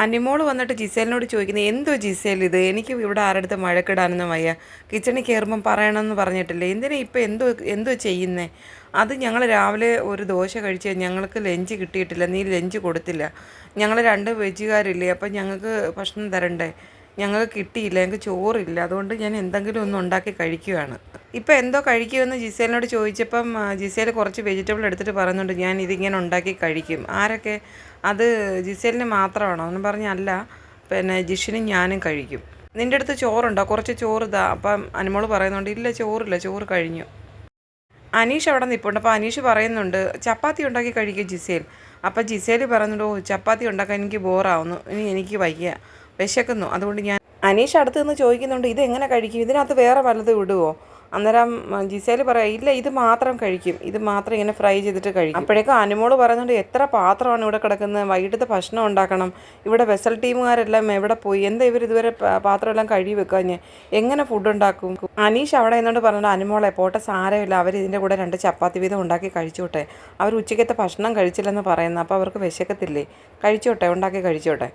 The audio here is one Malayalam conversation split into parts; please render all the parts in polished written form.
അനിമോൾ വന്നിട്ട് ജിസേലിനോട് ചോദിക്കുന്നത് എന്തോ ജിസേൽ ഇത്, എനിക്ക് ഇവിടെ ആരടുത്ത് മഴക്കിടാനൊന്നും വയ്യ, കിച്ചണിൽ കയറുമ്പം പറയണമെന്ന് പറഞ്ഞിട്ടില്ലേ, എന്തിനാ ഇപ്പം എന്തോ ചെയ്യുന്നേ? അത് ഞങ്ങൾ രാവിലെ ഒരു ദോശ കഴിച്ച് ഞങ്ങൾക്ക് ലഞ്ച് കിട്ടിയിട്ടില്ല, നീ ലഞ്ച് കൊടുത്തില്ല, ഞങ്ങൾ 2 വെജുകാരില്ലേ, അപ്പം ഞങ്ങൾക്ക് ഭക്ഷണം തരണ്ടേ, ഞങ്ങൾക്ക് കിട്ടിയില്ല, ഞങ്ങൾക്ക് ചോറില്ല, അതുകൊണ്ട് ഞാൻ എന്തെങ്കിലും ഒന്ന് ഉണ്ടാക്കി കഴിക്കുകയാണ്. ഇപ്പം എന്തോ കഴിക്കുമെന്ന് ജിസേലിനോട് ചോദിച്ചപ്പം ജിസേൽ കുറച്ച് വെജിറ്റബിൾ എടുത്തിട്ട് പറയുന്നുണ്ട് ഞാൻ ഇതിങ്ങനെ ഉണ്ടാക്കി കഴിക്കും. ആരൊക്കെ? അത് ജിസേലിന് മാത്രമാണോ എന്ന് പറഞ്ഞല്ല, പിന്നെ ജിഷിനും ഞാനും കഴിക്കും. നിൻ്റെ അടുത്ത് ചോറുണ്ടോ? കുറച്ച് ചോറ് ഇതാ. അപ്പം അനുമോൾ പറയുന്നുണ്ട് ഇല്ല ചോറില്ല, ചോറ് കഴിഞ്ഞു. അനീഷ് അവിടെ നിൽപ്പുണ്ട്. അപ്പോൾ അനീഷ് പറയുന്നുണ്ട് ചപ്പാത്തി ഉണ്ടാക്കി കഴിക്കും ജിസേൽ. അപ്പം ജിസേൽ പറയുന്നുണ്ട് ഓ ചപ്പാത്തി ഉണ്ടാക്കാൻ എനിക്ക് ബോറാവുന്നു, ഇനി എനിക്ക് വയ്യ, വിശക്കുന്നു, അതുകൊണ്ട് ഞാൻ. അനീഷ് അടുത്ത് നിന്ന് ചോദിക്കുന്നുണ്ട് ഇതെങ്ങനെ കഴിക്കും, ഇതിനകത്ത് വേറെ വല്ലതും ഇടുവോ? അന്നേരം ജിസേൽ പറയാം ഇല്ല ഇത് മാത്രം കഴിക്കും, ഇത് മാത്രം ഇങ്ങനെ ഫ്രൈ ചെയ്തിട്ട് കഴിക്കും. അപ്പോഴേക്കും അനുമോള് പറയുന്നുണ്ട് എത്ര പാത്രമാണ് ഇവിടെ കിടക്കുന്നത്, വൈകിട്ടത്തെ ഭക്ഷണം ഉണ്ടാക്കണം, ഇവിടെ വെസൽ ടീമുകാരെല്ലാം എവിടെ പോയി, എന്താ ഇവർ ഇതുവരെ പാത്രമെല്ലാം കഴുകി വെക്കാഞ്ഞ്, എങ്ങനെ ഫുഡ് ഉണ്ടാക്കും? അനീഷ് അവിടെ നിന്നോണ്ട് പറഞ്ഞിട്ട് അനുമോളെ പോട്ടെ സാരമില്ല, അവർ ഇതിൻ്റെ കൂടെ 2 ചപ്പാത്തി വീതം ഉണ്ടാക്കി കഴിച്ചോട്ടെ, അവർ ഉച്ചയ്ക്കത്തെ ഭക്ഷണം കഴിച്ചില്ലെന്ന് പറയുന്നത്, അപ്പോൾ അവർക്ക് വിശക്കത്തില്ലേ, കഴിച്ചോട്ടെ, ഉണ്ടാക്കി കഴിച്ചോട്ടെ.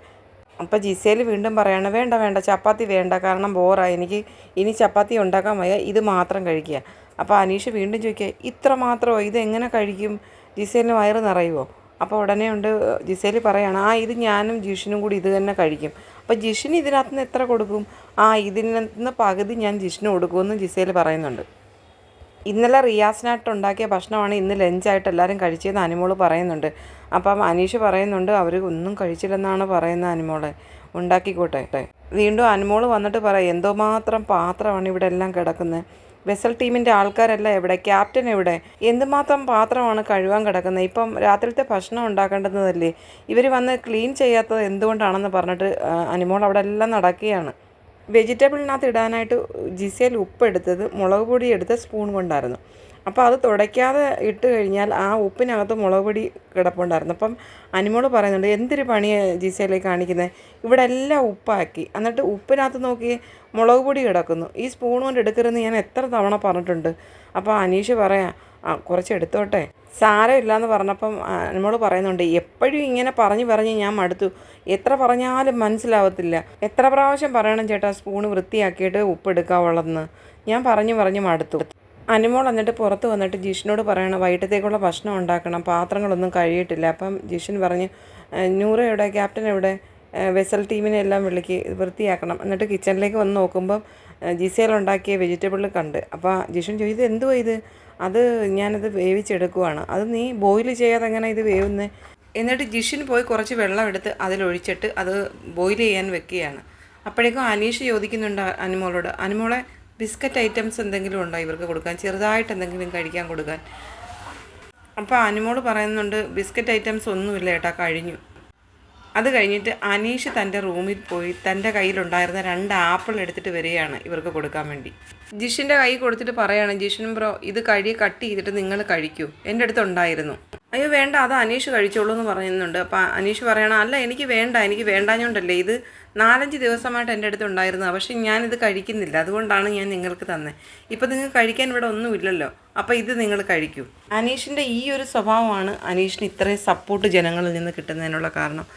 അപ്പോൾ ജിസേൽ വീണ്ടും പറയാണ് വേണ്ട വേണ്ട ചപ്പാത്തി വേണ്ട, കാരണം ബോറായി, എനിക്ക് ഇനി ചപ്പാത്തി ഉണ്ടാക്കാൻ വയ്യ, ഇത് മാത്രം കഴിക്കുക. അപ്പോൾ അനീഷ് വീണ്ടും ചോദിക്കുക ഇത്ര മാത്രമോ, ഇതെങ്ങനെ കഴിക്കും, ജിസേലിന് വയറ് നിറയുമോ? അപ്പോൾ ഉടനെ ഉണ്ട് ജിസേൽ പറയാണ് ഇത് ഞാനും ജിഷിനും കൂടി ഇത് തന്നെ കഴിക്കും. അപ്പോൾ ജിഷിന് ഇതിനകത്ത് നിന്ന് എത്ര കൊടുക്കും? ഇതിനകത്ത് നിന്ന് പകുതി ഞാൻ ജിഷിന് കൊടുക്കുമെന്ന് ജിസേൽ പറയുന്നുണ്ട്. ഇന്നലെ റിയാസിനായിട്ട് ഉണ്ടാക്കിയ ഭക്ഷണമാണ് ഇന്ന് ലഞ്ചായിട്ട് എല്ലാവരും കഴിച്ചതെന്ന് അനുമോൾ പറയുന്നുണ്ട്. അപ്പം അനീഷ് പറയുന്നുണ്ട് അവർ ഒന്നും കഴിച്ചില്ലെന്നാണ് പറയുന്നത് അനുമോളെ, ഉണ്ടാക്കിക്കോട്ടെ. വീണ്ടും അനുമോൾ വന്നിട്ട് പറയും എന്തുമാത്രം പാത്രമാണ് ഇവിടെ എല്ലാം കിടക്കുന്നത്, വെസൽ ടീമിൻ്റെ ആൾക്കാരെല്ലാം എവിടെ, ക്യാപ്റ്റൻ എവിടെ, എന്തുമാത്രം പാത്രമാണ് കഴുകാൻ കിടക്കുന്നത്, ഇപ്പം രാത്രിയിലത്തെ ഭക്ഷണം ഉണ്ടാക്കേണ്ടതല്ലേ, ഇവർ വന്ന് ക്ലീൻ ചെയ്യാത്തത് എന്തുകൊണ്ടാണെന്ന് പറഞ്ഞിട്ട് അനുമോൾ അവിടെ എല്ലാം നടക്കുകയാണ്. വെജിറ്റബിളിനകത്ത് ഇടാനായിട്ട് ജിസേൽ ഉപ്പെടുത്തത് മുളക് പൊടി എടുത്ത സ്പൂൺ കൊണ്ടായിരുന്നു. അപ്പോൾ അത് തുടയ്ക്കാതെ ഇട്ട് കഴിഞ്ഞാൽ ആ ഉപ്പിനകത്ത് മുളക് പൊടി കിടപ്പുണ്ടായിരുന്നു. അപ്പം അനുമോൾ പറയുന്നുണ്ട് എന്തൊരു പണിയാണ് ജിസേലെ കാണിക്കുന്നത്, ഇവിടെ എല്ലാം ഉപ്പാക്കി, എന്നിട്ട് ഉപ്പിനകത്ത് നോക്കി മുളക് പൊടി കിടക്കുന്നു, ഈ സ്പൂൺ കൊണ്ട് എടുക്കരുതെന്ന് ഞാൻ എത്ര തവണ പറഞ്ഞിട്ടുണ്ട്. അപ്പോൾ അനീഷ് പറയാം കുറച്ച് എടുത്തോട്ടെ സാരമില്ലയെന്ന് പറഞ്ഞപ്പം അനുമോൾ പറയുന്നുണ്ട് എപ്പോഴും ഇങ്ങനെ പറഞ്ഞ് ഞാൻ മടുത്തു, എത്ര പറഞ്ഞാലും മനസ്സിലാവത്തില്ല, എത്ര പ്രാവശ്യം പറയണം ചേട്ടാ സ്പൂണ് വൃത്തിയാക്കിയിട്ട് ഉപ്പെടുക്കാവുള്ളതെന്ന്, ഞാൻ പറഞ്ഞ് മടുത്തു. അനുമോൾ എന്നിട്ട് പുറത്ത് വന്നിട്ട് ജിഷിനോട് പറയണം വൈകിട്ടത്തേക്കുള്ള ഭക്ഷണം ഉണ്ടാക്കണം, പാത്രങ്ങളൊന്നും കഴിയിട്ടില്ല. അപ്പം ജിഷിൻ പറഞ്ഞ് നൂറ് എവിടെ, ക്യാപ്റ്റൻ എവിടെ, വെസൽ ടീമിനെ എല്ലാം വിളിക്ക് വൃത്തിയാക്കണം. എന്നിട്ട് കിച്ചണിലേക്ക് വന്ന് നോക്കുമ്പം ജിസേൽ ഉണ്ടാക്കിയ വെജിറ്റബിൾ കണ്ട്. അപ്പോൾ ജിഷൻ ചോദിച്ചു ഇത് എന്തുവാ ഇത്? അത് ഞാനത് വേവിച്ചെടുക്കുവാണ്. അത് നീ ബോയിൽ ചെയ്യാതെ എങ്ങനെ ഇത് വേവുന്നത്? എന്നിട്ട് ജിഷിൻ പോയി കുറച്ച് വെള്ളം എടുത്ത് അതിലൊഴിച്ചിട്ട് അത് ബോയിൽ ചെയ്യാൻ വെക്കുകയാണ്. അപ്പോഴേക്കും അനീഷ് ചോദിക്കുന്നുണ്ട് അനുമോളോട് അനുമോളെ ബിസ്ക്കറ്റ് ഐറ്റംസ് എന്തെങ്കിലും ഉണ്ടോ ഇവർക്ക് കൊടുക്കാൻ, ചെറുതായിട്ട് എന്തെങ്കിലും കഴിക്കാൻ കൊടുക്കാൻ? അപ്പോൾ അനുമോൾ പറയുന്നുണ്ട് ബിസ്ക്കറ്റ് ഐറ്റംസ് ഒന്നുമില്ല ഏട്ടാ, കഴിഞ്ഞു. അത് കഴിഞ്ഞിട്ട് അനീഷ് തൻ്റെ റൂമിൽ പോയി തൻ്റെ കയ്യിലുണ്ടായിരുന്ന 2 ആപ്പിൾ എടുത്തിട്ട് വരികയാണ് ഇവർക്ക് കൊടുക്കാൻ വേണ്ടി. ജിഷിൻ്റെ കൈ കൊടുത്തിട്ട് പറയാണ് ജിഷൻ ബ്രോ ഇത് കട്ട് ചെയ്തിട്ട് നിങ്ങൾ കഴിക്കൂ, എൻ്റെ അടുത്ത് ഉണ്ടായിരുന്നു. അയ്യോ വേണ്ട അത് അനീഷ് കഴിച്ചോളൂ എന്ന് പറയുന്നുണ്ട്. അപ്പോൾ അനീഷ് പറയണം അല്ല എനിക്ക് വേണ്ടാഞ്ഞോണ്ടല്ലേ, ഇത് 4-5 ദിവസമായിട്ട് എൻ്റെ അടുത്ത് ഉണ്ടായിരുന്നത്, പക്ഷേ ഞാനിത് കഴിക്കുന്നില്ല, അതുകൊണ്ടാണ് ഞാൻ നിങ്ങൾക്ക് തന്നെ. ഇപ്പം നിങ്ങൾക്ക് കഴിക്കാൻ ഇവിടെ ഒന്നുമില്ലല്ലോ, അപ്പോൾ ഇത് നിങ്ങൾ കഴിക്കൂ. അനീഷിൻ്റെ ഈ ഒരു സ്വഭാവമാണ് അനീഷിന് ഇത്രയും സപ്പോർട്ട് ജനങ്ങളിൽ നിന്ന് കിട്ടുന്നതിനുള്ള കാരണം.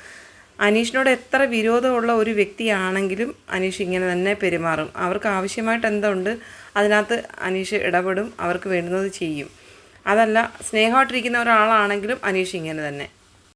അനീഷിനോട് എത്ര വിരോധമുള്ള ഒരു വ്യക്തിയാണെങ്കിലും അനീഷ് ഇങ്ങനെ തന്നെ പെരുമാറും. അവർക്ക് ആവശ്യമായിട്ട് എന്തുണ്ട് അതിനകത്ത് അനീഷ് ഇടപെടും, അവർക്ക് വേണ്ടുന്നത് ചെയ്യും. അതല്ല സ്നേഹമായിട്ടിരിക്കുന്ന ഒരാളാണെങ്കിലും അനീഷ് ഇങ്ങനെ തന്നെ.